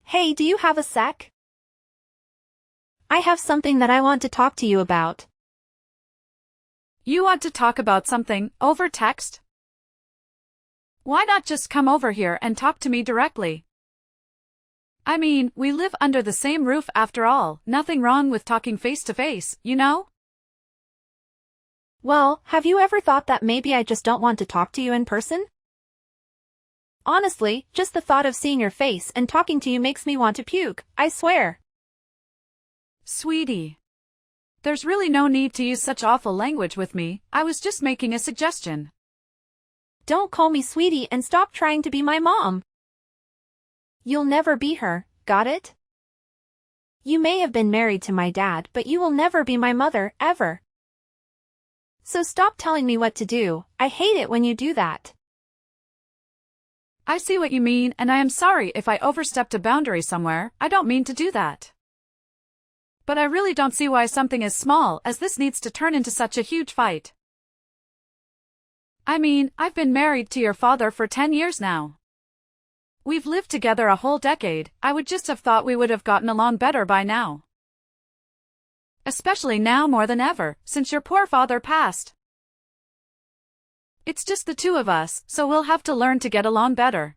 Hey, do you have a sec? I have something that I want to talk to you about. You want to talk about something over text? Why not just come over here and talk to me directly? I mean, we live under the same roof after all, nothing wrong with talking face to face, you know? Well, have you ever thought that maybe I just don't want to talk to you in person? Honestly, just the thought of seeing your face and talking to you makes me want to puke, I swear. Sweetie. There's really no need to use such awful language with me, I was just making a suggestion. Don't call me sweetie and stop trying to be my mom. You'll never be her, got it? You may have been married to my dad, but you will never be my mother, ever. So stop telling me what to do, I hate it when you do that. I see what you mean, and I am sorry if I overstepped a boundary somewhere, I don't mean to do that. But I really don't see why something as small as this needs to turn into such a huge fight. I mean, I've been married to your father for 10 years now. We've lived together a whole decade, I would just have thought we would have gotten along better by now. Especially now more than ever, since your poor father passed. It's just the two of us, so we'll have to learn to get along better.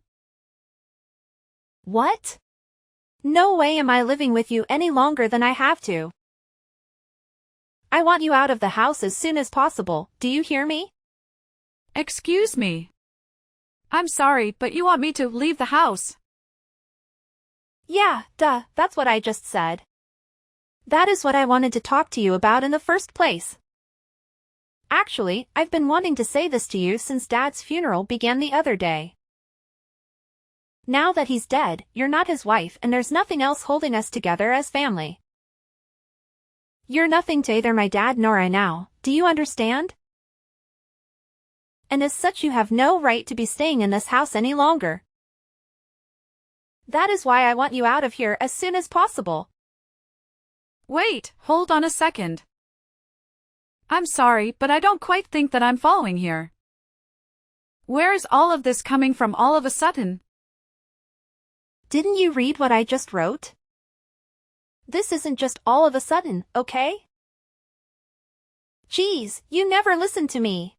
What? No way am I living with you any longer than I have to. I want you out of the house as soon as possible, do you hear me? Excuse me. I'm sorry, but you want me to leave the house? Yeah, duh, that's what I just said. That is what I wanted to talk to you about in the first place. Actually, I've been wanting to say this to you since Dad's funeral began the other day. Now that he's dead, you're not his wife and there's nothing else holding us together as family. You're nothing to either my dad nor I now, do you understand? And as such you have no right to be staying in this house any longer. That is why I want you out of here as soon as possible. Wait, hold on a second. I'm sorry, but I don't quite think that I'm following here. Where is all of this coming from all of a sudden? Didn't you read what I just wrote? This isn't just all of a sudden, okay? Geez, you never listened to me.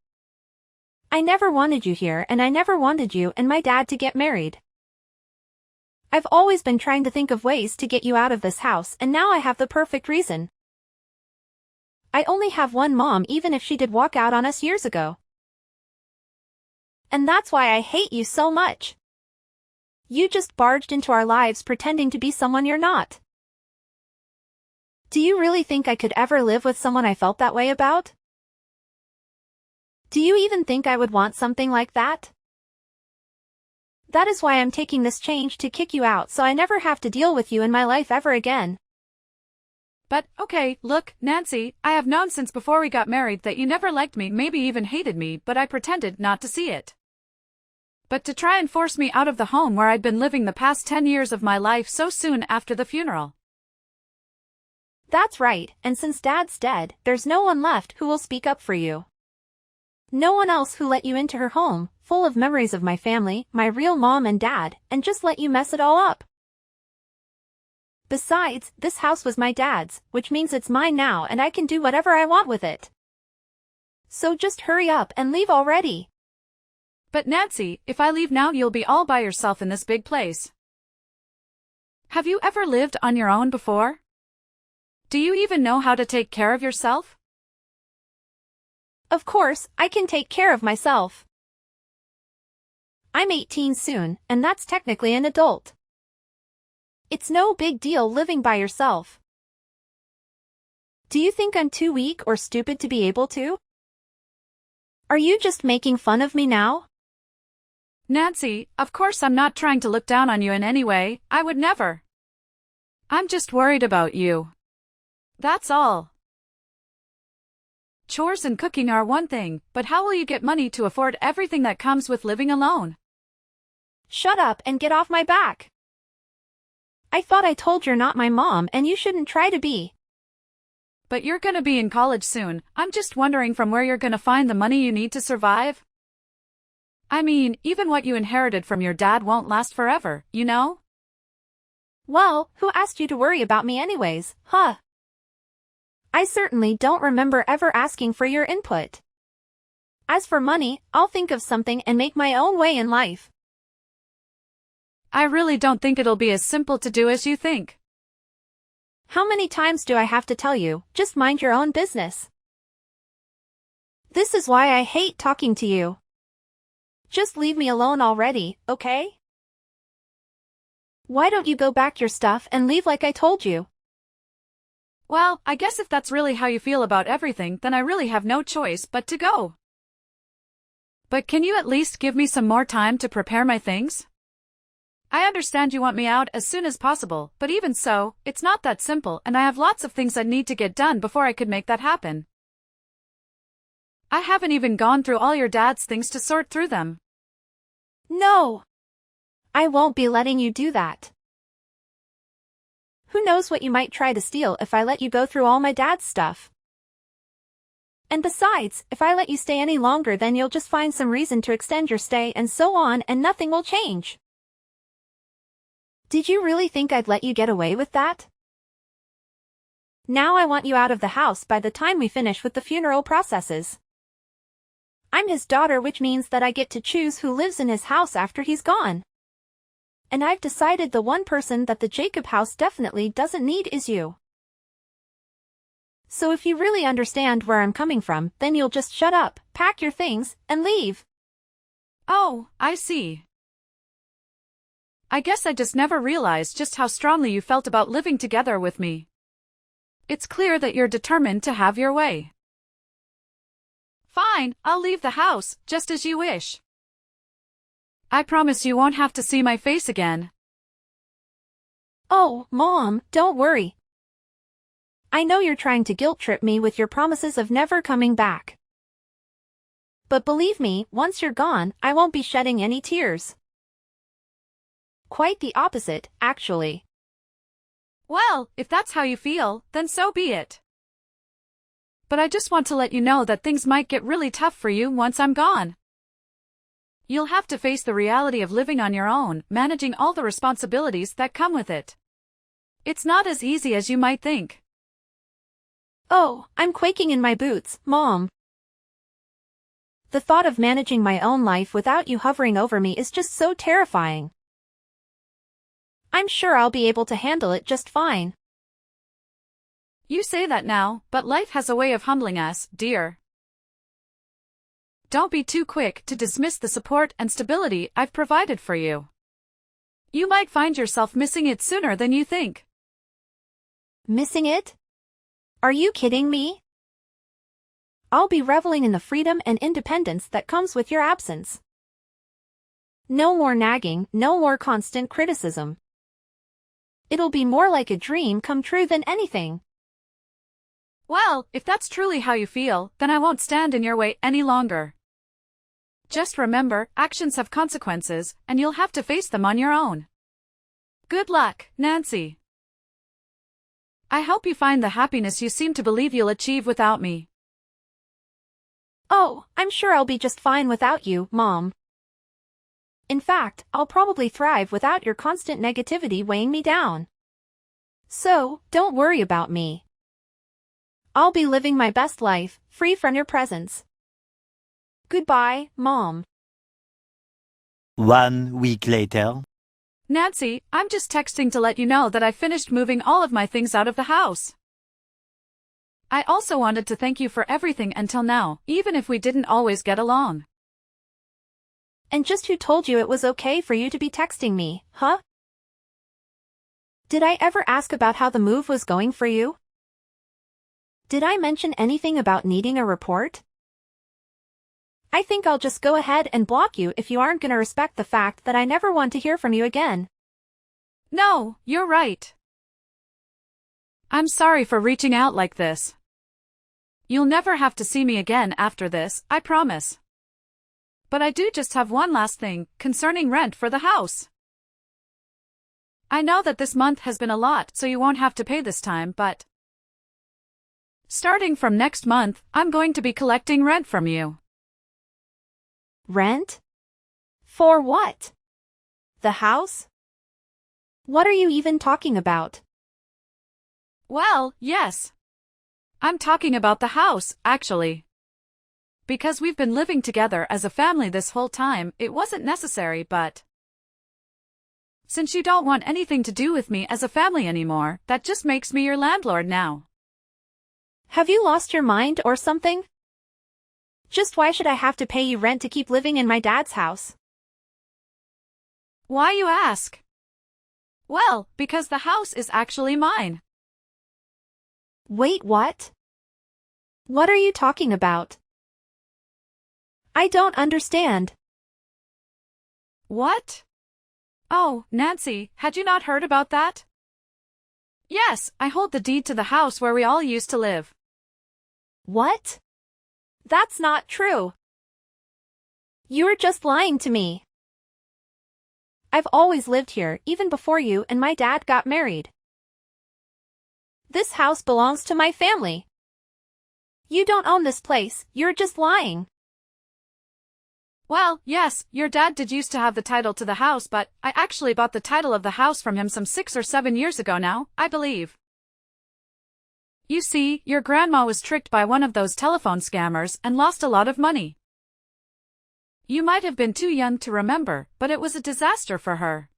I never wanted you here and I never wanted you and my dad to get married. I've always been trying to think of ways to get you out of this house and now I have the perfect reason. I only have one mom even if she did walk out on us years ago. And that's why I hate you so much. You just barged into our lives pretending to be someone you're not. Do you really think I could ever live with someone I felt that way about? Do you even think I would want something like that? That is why I'm taking this change to kick you out so I never have to deal with you in my life ever again. But, okay, look, Nancy, I have known since before we got married that you never liked me, maybe even hated me, but I pretended not to see it. But to try and force me out of the home where I'd been living the past 10 years of my life so soon after the funeral. That's right, and since Dad's dead, there's no one left who will speak up for you. No one else who let you into her home, full of memories of my family, my real mom and dad, and just let you mess it all up. Besides, this house was my dad's, which means it's mine now and I can do whatever I want with it. So just hurry up and leave already. But Nancy, if I leave now you'll be all by yourself in this big place. Have you ever lived on your own before? Do you even know how to take care of yourself? Of course, I can take care of myself. I'm 18 soon, and that's technically an adult. It's no big deal living by yourself. Do you think I'm too weak or stupid to be able to? Are you just making fun of me now? Nancy, of course I'm not trying to look down on you in any way, I would never. I'm just worried about you. That's all. Chores and cooking are one thing, but how will you get money to afford everything that comes with living alone? Shut up and get off my back. I thought I told you're not my mom and you shouldn't try to be. But you're gonna be in college soon, I'm just wondering from where you're gonna find the money you need to survive? I mean, even what you inherited from your dad won't last forever, you know? Well, who asked you to worry about me anyways, huh? I certainly don't remember ever asking for your input. As for money, I'll think of something and make my own way in life. I really don't think it'll be as simple to do as you think. How many times do I have to tell you, just mind your own business? This is why I hate talking to you. Just leave me alone already, okay? Why don't you go back your stuff and leave like I told you? Well, I guess if that's really how you feel about everything, then I really have no choice but to go. But can you at least give me some more time to prepare my things? I understand you want me out as soon as possible, but even so, it's not that simple and I have lots of things I need to get done before I could make that happen. I haven't even gone through all your dad's things to sort through them. No! I won't be letting you do that. Who knows what you might try to steal if I let you go through all my dad's stuff. And besides, if I let you stay any longer then you'll just find some reason to extend your stay and so on and nothing will change. Did you really think I'd let you get away with that? Now I want you out of the house by the time we finish with the funeral processes. I'm his daughter, which means that I get to choose who lives in his house after he's gone. And I've decided the one person that the Jacob house definitely doesn't need is you. So if you really understand where I'm coming from, then you'll just shut up, pack your things, and leave. Oh, I see. I guess I just never realized just how strongly you felt about living together with me. It's clear that you're determined to have your way. Fine, I'll leave the house, just as you wish. I promise you won't have to see my face again. Oh, Mom, don't worry. I know you're trying to guilt-trip me with your promises of never coming back. But believe me, once you're gone, I won't be shedding any tears. Quite the opposite, actually. Well, if that's how you feel, then so be it. But I just want to let you know that things might get really tough for you once I'm gone. You'll have to face the reality of living on your own, managing all the responsibilities that come with it. It's not as easy as you might think. Oh, I'm quaking in my boots, Mom. The thought of managing my own life without you hovering over me is just so terrifying. I'm sure I'll be able to handle it just fine. You say that now, but life has a way of humbling us, dear. Don't be too quick to dismiss the support and stability I've provided for you. You might find yourself missing it sooner than you think. Missing it? Are you kidding me? I'll be reveling in the freedom and independence that comes with your absence. No more nagging, no more constant criticism. It'll be more like a dream come true than anything. Well, if that's truly how you feel, then I won't stand in your way any longer. Just remember, actions have consequences, and you'll have to face them on your own. Good luck, Nancy. I hope you find the happiness you seem to believe you'll achieve without me. Oh, I'm sure I'll be just fine without you, Mom. In fact, I'll probably thrive without your constant negativity weighing me down. So, don't worry about me. I'll be living my best life, free from your presence. Goodbye, Mom. 1 week later. Nancy, I'm just texting to let you know that I finished moving all of my things out of the house. I also wanted to thank you for everything until now, even if we didn't always get along. And just who told you it was okay for you to be texting me, huh? Did I ever ask about how the move was going for you? Did I mention anything about needing a report? I think I'll just go ahead and block you if you aren't gonna respect the fact that I never want to hear from you again. No, you're right. I'm sorry for reaching out like this. You'll never have to see me again after this, I promise. But I do just have one last thing, concerning rent for the house. I know that this month has been a lot, so you won't have to pay this time, but starting from next month, I'm going to be collecting rent from you. Rent? For what? The house? What are you even talking about? Well, yes. I'm talking about the house, actually. Because we've been living together as a family this whole time, it wasn't necessary, but since you don't want anything to do with me as a family anymore, that just makes me your landlord now. Have you lost your mind or something? Just why should I have to pay you rent to keep living in my dad's house? Why, you ask? Well, because the house is actually mine. Wait, what? What are you talking about? I don't understand. What? Oh, Nancy, had you not heard about that? Yes, I hold the deed to the house where we all used to live. What? That's not true. You're just lying to me. I've always lived here, even before you and my dad got married. This house belongs to my family. You don't own this place, you're just lying. Well, yes, your dad did used to have the title to the house, but I actually bought the title of the house from him some 6 or 7 years ago now, I believe. You see, your grandma was tricked by one of those telephone scammers and lost a lot of money. You might have been too young to remember, but it was a disaster for her.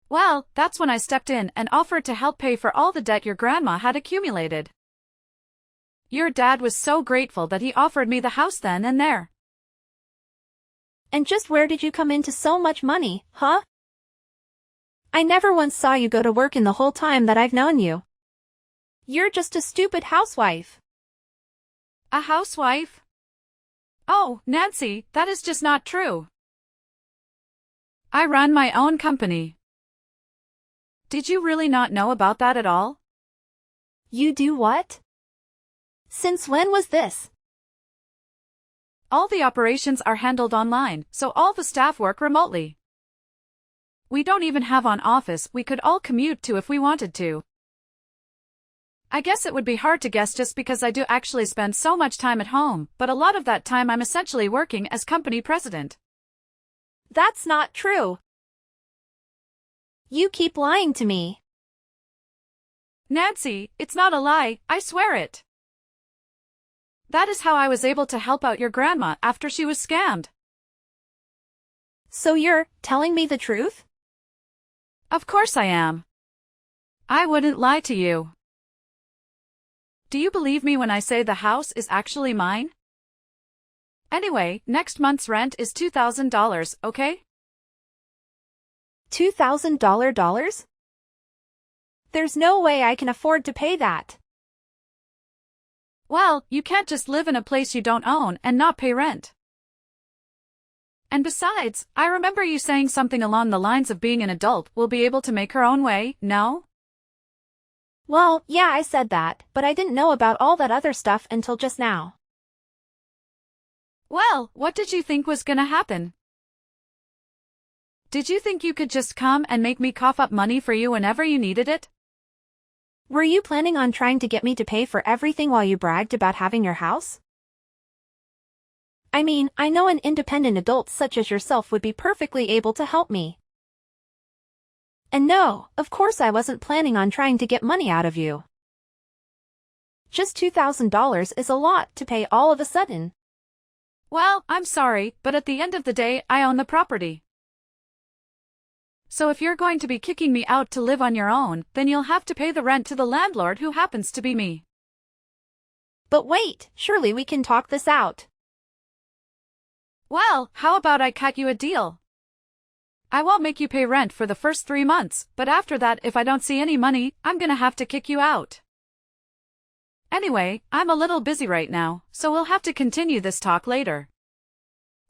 Well, that's when I stepped in and offered to help pay for all the debt your grandma had accumulated. Your dad was so grateful that he offered me the house then and there. And just where did you come into so much money, huh? I never once saw you go to work in the whole time that I've known you. You're just a stupid housewife. A housewife? Oh, Nancy, that is just not true. I run my own company. Did you really not know about that at all? You do what? Since when was this? All the operations are handled online, so all the staff work remotely. We don't even have an office we could all commute to if we wanted to. I guess it would be hard to guess just because I do actually spend so much time at home, but a lot of that time I'm essentially working as company president. That's not true. You keep lying to me. Nancy, it's not a lie, I swear it. That is how I was able to help out your grandma after she was scammed. So you're telling me the truth? Of course I am. I wouldn't lie to you. Do you believe me when I say the house is actually mine? Anyway, next month's rent is $2,000, okay? $2,000? There's no way I can afford to pay that. Well, you can't just live in a place you don't own and not pay rent. And besides, I remember you saying something along the lines of being an adult will be able to make her own way, no? Well, yeah, I said that, but I didn't know about all that other stuff until just now. Well, what did you think was gonna happen? Did you think you could just come and make me cough up money for you whenever you needed it? Were you planning on trying to get me to pay for everything while you bragged about having your house? I mean, I know an independent adult such as yourself would be perfectly able to help me. And no, of course I wasn't planning on trying to get money out of you. Just $2,000 is a lot to pay all of a sudden. Well, I'm sorry, but at the end of the day, I own the property. So if you're going to be kicking me out to live on your own, then you'll have to pay the rent to the landlord who happens to be me. But wait, surely we can talk this out. Well, how about I cut you a deal? I won't make you pay rent for the first 3 months, but after that if I don't see any money, I'm gonna have to kick you out. Anyway, I'm a little busy right now, so we'll have to continue this talk later.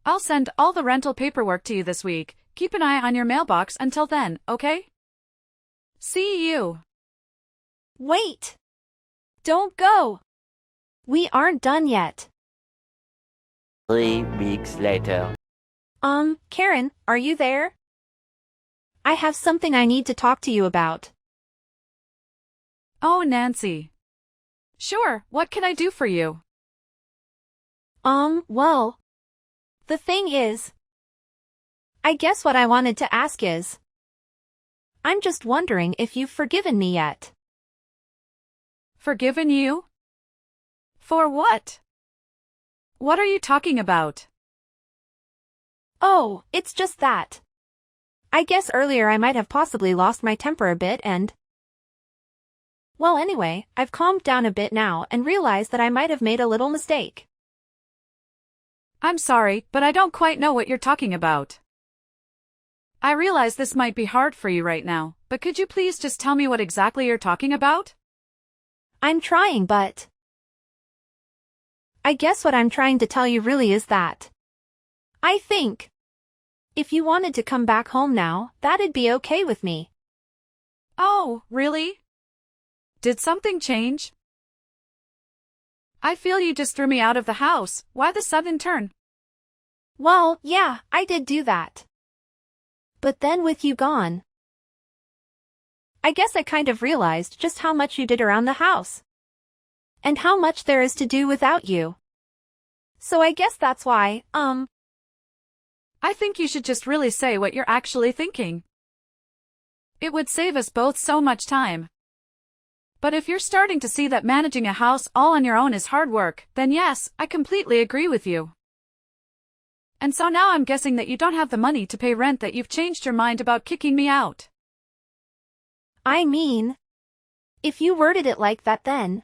I'll send all the rental paperwork to you this week. Keep an eye on your mailbox until then, okay? See you. Wait! Don't go! We aren't done yet. 3 weeks later. Karen, are you there? I have something I need to talk to you about. Oh, Nancy. Sure, what can I do for you? Well, the thing is, I guess what I wanted to ask is, I'm just wondering if you've forgiven me yet. Forgiven you? For what? What are you talking about? Oh, it's just that. I guess earlier I might have possibly lost my temper a bit and... Well, anyway, I've calmed down a bit now and realized that I might have made a little mistake. I'm sorry, but I don't quite know what you're talking about. I realize this might be hard for you right now, but could you please just tell me what exactly you're talking about? I'm trying, but... I guess what I'm trying to tell you really is that... I think... if you wanted to come back home now, that'd be okay with me. Oh, really? Did something change? I feel you just threw me out of the house. Why the sudden turn? Well, yeah, I did do that. But then with you gone, I guess I kind of realized just how much you did around the house. And how much there is to do without you. So I guess that's why, I think you should just really say what you're actually thinking. It would save us both so much time. But if you're starting to see that managing a house all on your own is hard work, then yes, I completely agree with you. And so now I'm guessing that you don't have the money to pay rent, that you've changed your mind about kicking me out. I mean, if you worded it like that then.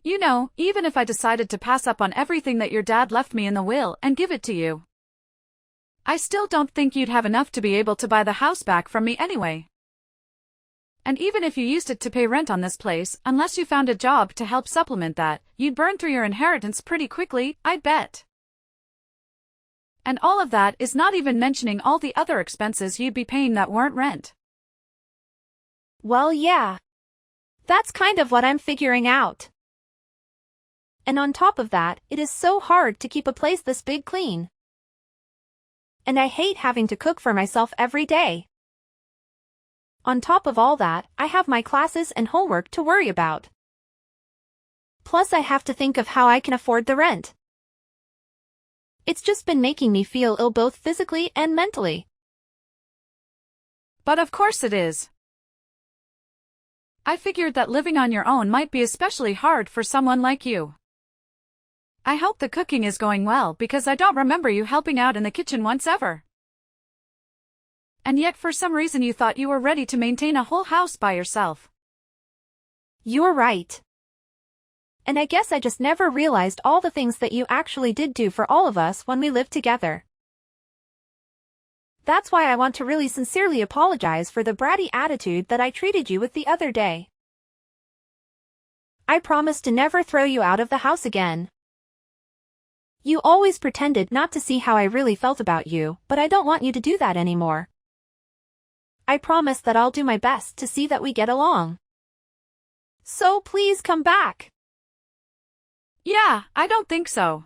You know, even if I decided to pass up on everything that your dad left me in the will and give it to you, I still don't think you'd have enough to be able to buy the house back from me anyway. And even if you used it to pay rent on this place, unless you found a job to help supplement that, you'd burn through your inheritance pretty quickly, I'd bet. And all of that is not even mentioning all the other expenses you'd be paying that weren't rent. Well, yeah. That's kind of what I'm figuring out. And on top of that, it is so hard to keep a place this big clean. And I hate having to cook for myself every day. On top of all that, I have my classes and homework to worry about. Plus I have to think of how I can afford the rent. It's just been making me feel ill both physically and mentally. But of course it is. I figured that living on your own might be especially hard for someone like you. I hope the cooking is going well, because I don't remember you helping out in the kitchen once ever. And yet for some reason you thought you were ready to maintain a whole house by yourself. You're right. And I guess I just never realized all the things that you actually did do for all of us when we lived together. That's why I want to really sincerely apologize for the bratty attitude that I treated you with the other day. I promise to never throw you out of the house again. You always pretended not to see how I really felt about you, but I don't want you to do that anymore. I promise that I'll do my best to see that we get along. So please come back. Yeah, I don't think so.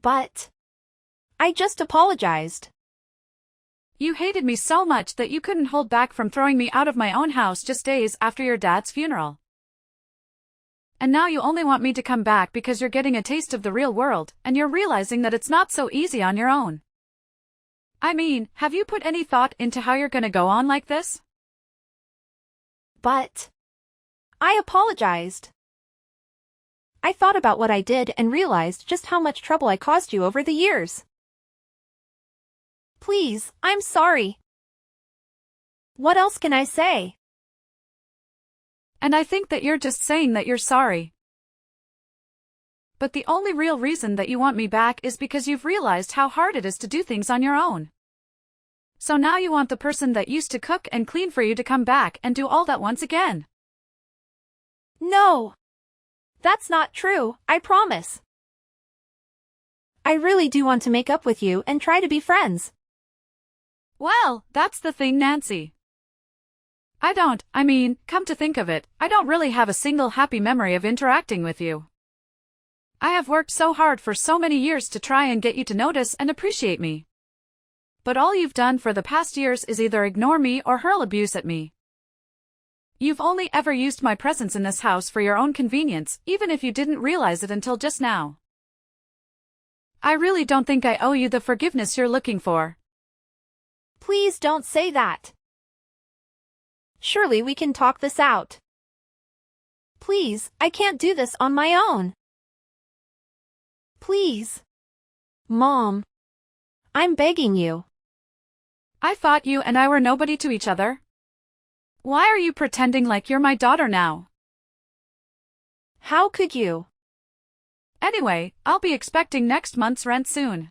But I just apologized. You hated me so much that you couldn't hold back from throwing me out of my own house just days after your dad's funeral. And now you only want me to come back because you're getting a taste of the real world, and you're realizing that it's not so easy on your own. I mean, have you put any thought into how you're gonna go on like this? But I apologized. I thought about what I did and realized just how much trouble I caused you over the years. Please, I'm sorry. What else can I say? And I think that you're just saying that you're sorry. But the only real reason that you want me back is because you've realized how hard it is to do things on your own. So now you want the person that used to cook and clean for you to come back and do all that once again. No. That's not true, I promise. I really do want to make up with you and try to be friends. Well, that's the thing, Nancy. Come to think of it, I don't really have a single happy memory of interacting with you. I have worked so hard for so many years to try and get you to notice and appreciate me. But all you've done for the past years is either ignore me or hurl abuse at me. You've only ever used my presence in this house for your own convenience, even if you didn't realize it until just now. I really don't think I owe you the forgiveness you're looking for. Please don't say that. Surely we can talk this out. Please, I can't do this on my own. Please. Mom. I'm begging you. I thought you and I were nobody to each other. Why are you pretending like you're my daughter now? How could you? Anyway, I'll be expecting next month's rent soon.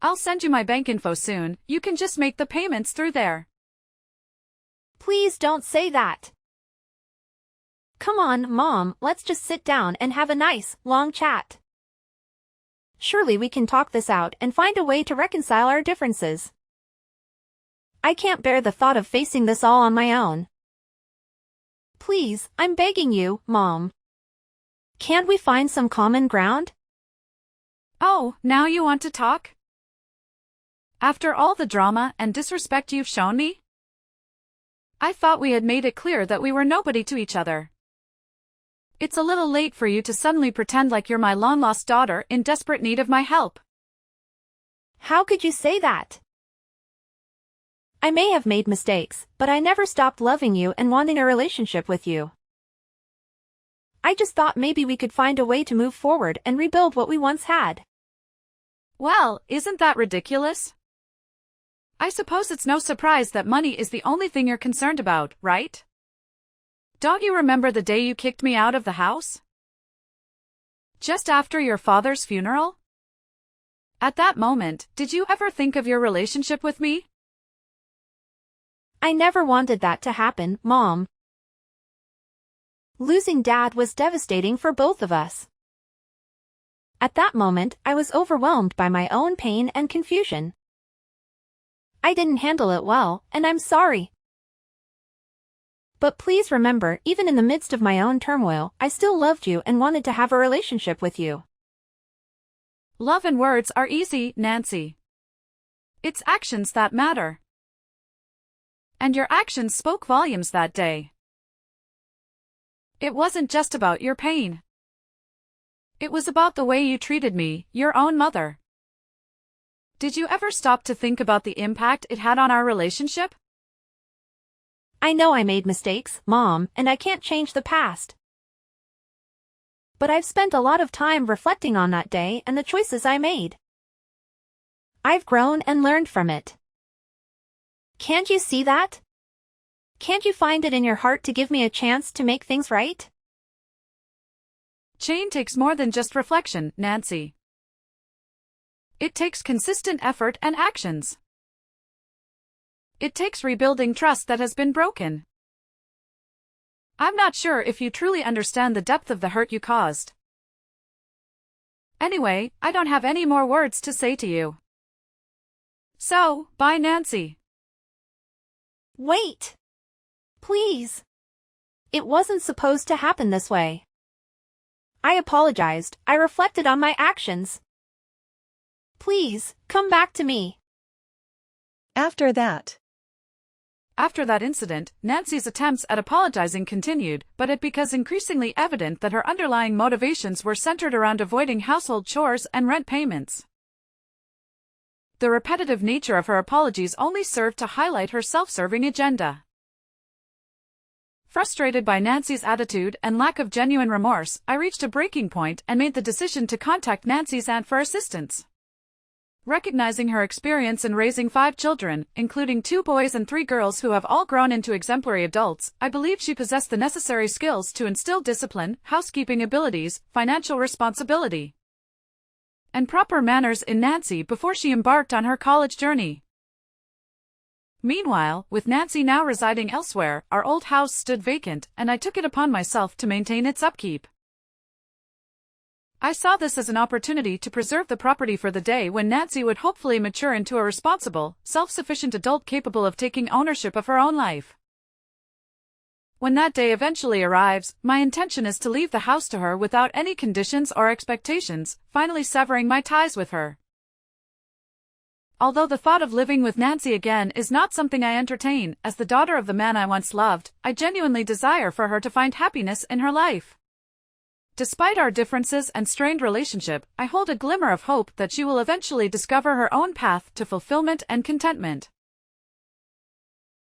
I'll send you my bank info soon, you can just make the payments through there. Please don't say that. Come on, Mom, let's just sit down and have a nice, long chat. Surely we can talk this out and find a way to reconcile our differences. I can't bear the thought of facing this all on my own. Please, I'm begging you, Mom. Can't we find some common ground? Oh, now you want to talk? After all the drama and disrespect you've shown me? I thought we had made it clear that we were nobody to each other. It's a little late for you to suddenly pretend like you're my long-lost daughter in desperate need of my help. How could you say that? I may have made mistakes, but I never stopped loving you and wanting a relationship with you. I just thought maybe we could find a way to move forward and rebuild what we once had. Well, isn't that ridiculous? I suppose it's no surprise that money is the only thing you're concerned about, right? Don't you remember the day you kicked me out of the house? Just after your father's funeral? At that moment, did you ever think of your relationship with me? I never wanted that to happen, Mom. Losing Dad was devastating for both of us. At that moment, I was overwhelmed by my own pain and confusion. I didn't handle it well, and I'm sorry. But please remember, even in the midst of my own turmoil, I still loved you and wanted to have a relationship with you. Love and words are easy, Nancy. It's actions that matter. And your actions spoke volumes that day. It wasn't just about your pain. It was about the way you treated me, your own mother. Did you ever stop to think about the impact it had on our relationship? I know I made mistakes, Mom, and I can't change the past. But I've spent a lot of time reflecting on that day and the choices I made. I've grown and learned from it. Can't you see that? Can't you find it in your heart to give me a chance to make things right? Change takes more than just reflection, Nancy. It takes consistent effort and actions. It takes rebuilding trust that has been broken. I'm not sure if you truly understand the depth of the hurt you caused. Anyway, I don't have any more words to say to you. So, bye, Nancy. Wait! Please! It wasn't supposed to happen this way. I apologized. I reflected on my actions. Please, come back to me. After that incident, Nancy's attempts at apologizing continued, but it became increasingly evident that her underlying motivations were centered around avoiding household chores and rent payments. The repetitive nature of her apologies only served to highlight her self-serving agenda. Frustrated by Nancy's attitude and lack of genuine remorse, I reached a breaking point and made the decision to contact Nancy's aunt for assistance. Recognizing her experience in raising 5 children, including 2 boys and 3 girls who have all grown into exemplary adults, I believed she possessed the necessary skills to instill discipline, housekeeping abilities, financial responsibility, and proper manners in Nancy before she embarked on her college journey. Meanwhile, with Nancy now residing elsewhere, our old house stood vacant, and I took it upon myself to maintain its upkeep. I saw this as an opportunity to preserve the property for the day when Nancy would hopefully mature into a responsible, self-sufficient adult capable of taking ownership of her own life. When that day eventually arrives, my intention is to leave the house to her without any conditions or expectations, finally severing my ties with her. Although the thought of living with Nancy again is not something I entertain, as the daughter of the man I once loved, I genuinely desire for her to find happiness in her life. Despite our differences and strained relationship, I hold a glimmer of hope that she will eventually discover her own path to fulfillment and contentment.